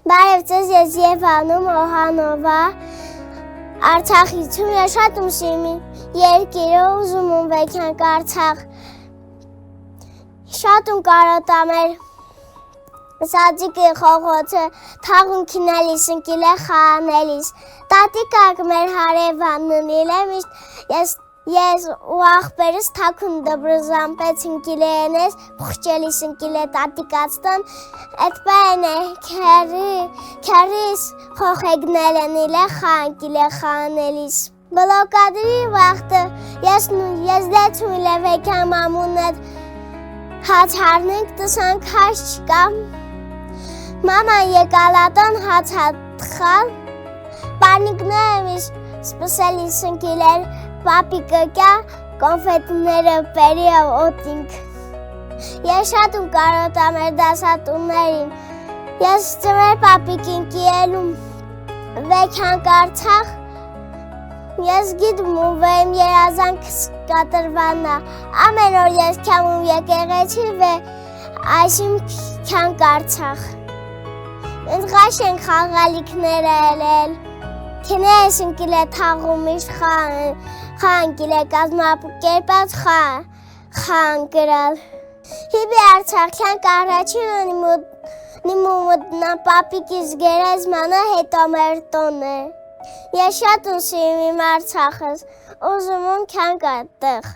Բարև ձեզ, ես Եվանում Օհանովա, Արցախից եմ, ես շատ եմ սիրում երկիրը, ուզում եմ վեքանք Արցախ, շատ եմ կարոտամ սաձիկի խողոցը, թաղում քինելիս, ընկիլ է խանելիս, տատիկակ մեր հարևանն իլեմ, ես ու աղբերս թաքուն դբրզամպեց ընկիլենես, փուխճելիս ընկիլ է տատիկացտան, էդպայն է քերիս խոխեգնել են իլե ընկիլ է խանելիս։ Բլոկադրի վաղտը ես դեցում իլե վեքամ ամունել հաց հարնենք տսանք հաց չկա, մաման եկալատան հաց հատխալ, պանիկներım սպսելիս ընկիլ էր, Պապիկը կյա կոնֆետները պերիով օտինք։ Ես շատ եմ կարոտամ դասատուներին։ Ես ծմեր պապիկին կիելում վեքանք Արցախ։ Ես գիտում ու վեմ երազանքս կատրվանա։ Ամեն օր ես քյամում եկեղեցի վե այսիմ քյանք Արցախ։ Ինձ խաշ են խաղալիքներ ելել։ Քինես ընկիլ է թաղում իշտ խանգիլ է կազմակերպած խան գրալ։ Հիբի Արցախյան առաջին նիմումը պապիկիս գերեզմանը հետո մեր տոն է։ Ես շատ եմ սիրում իմ Արցախս, ուզում եմ քյանք այդտեղ։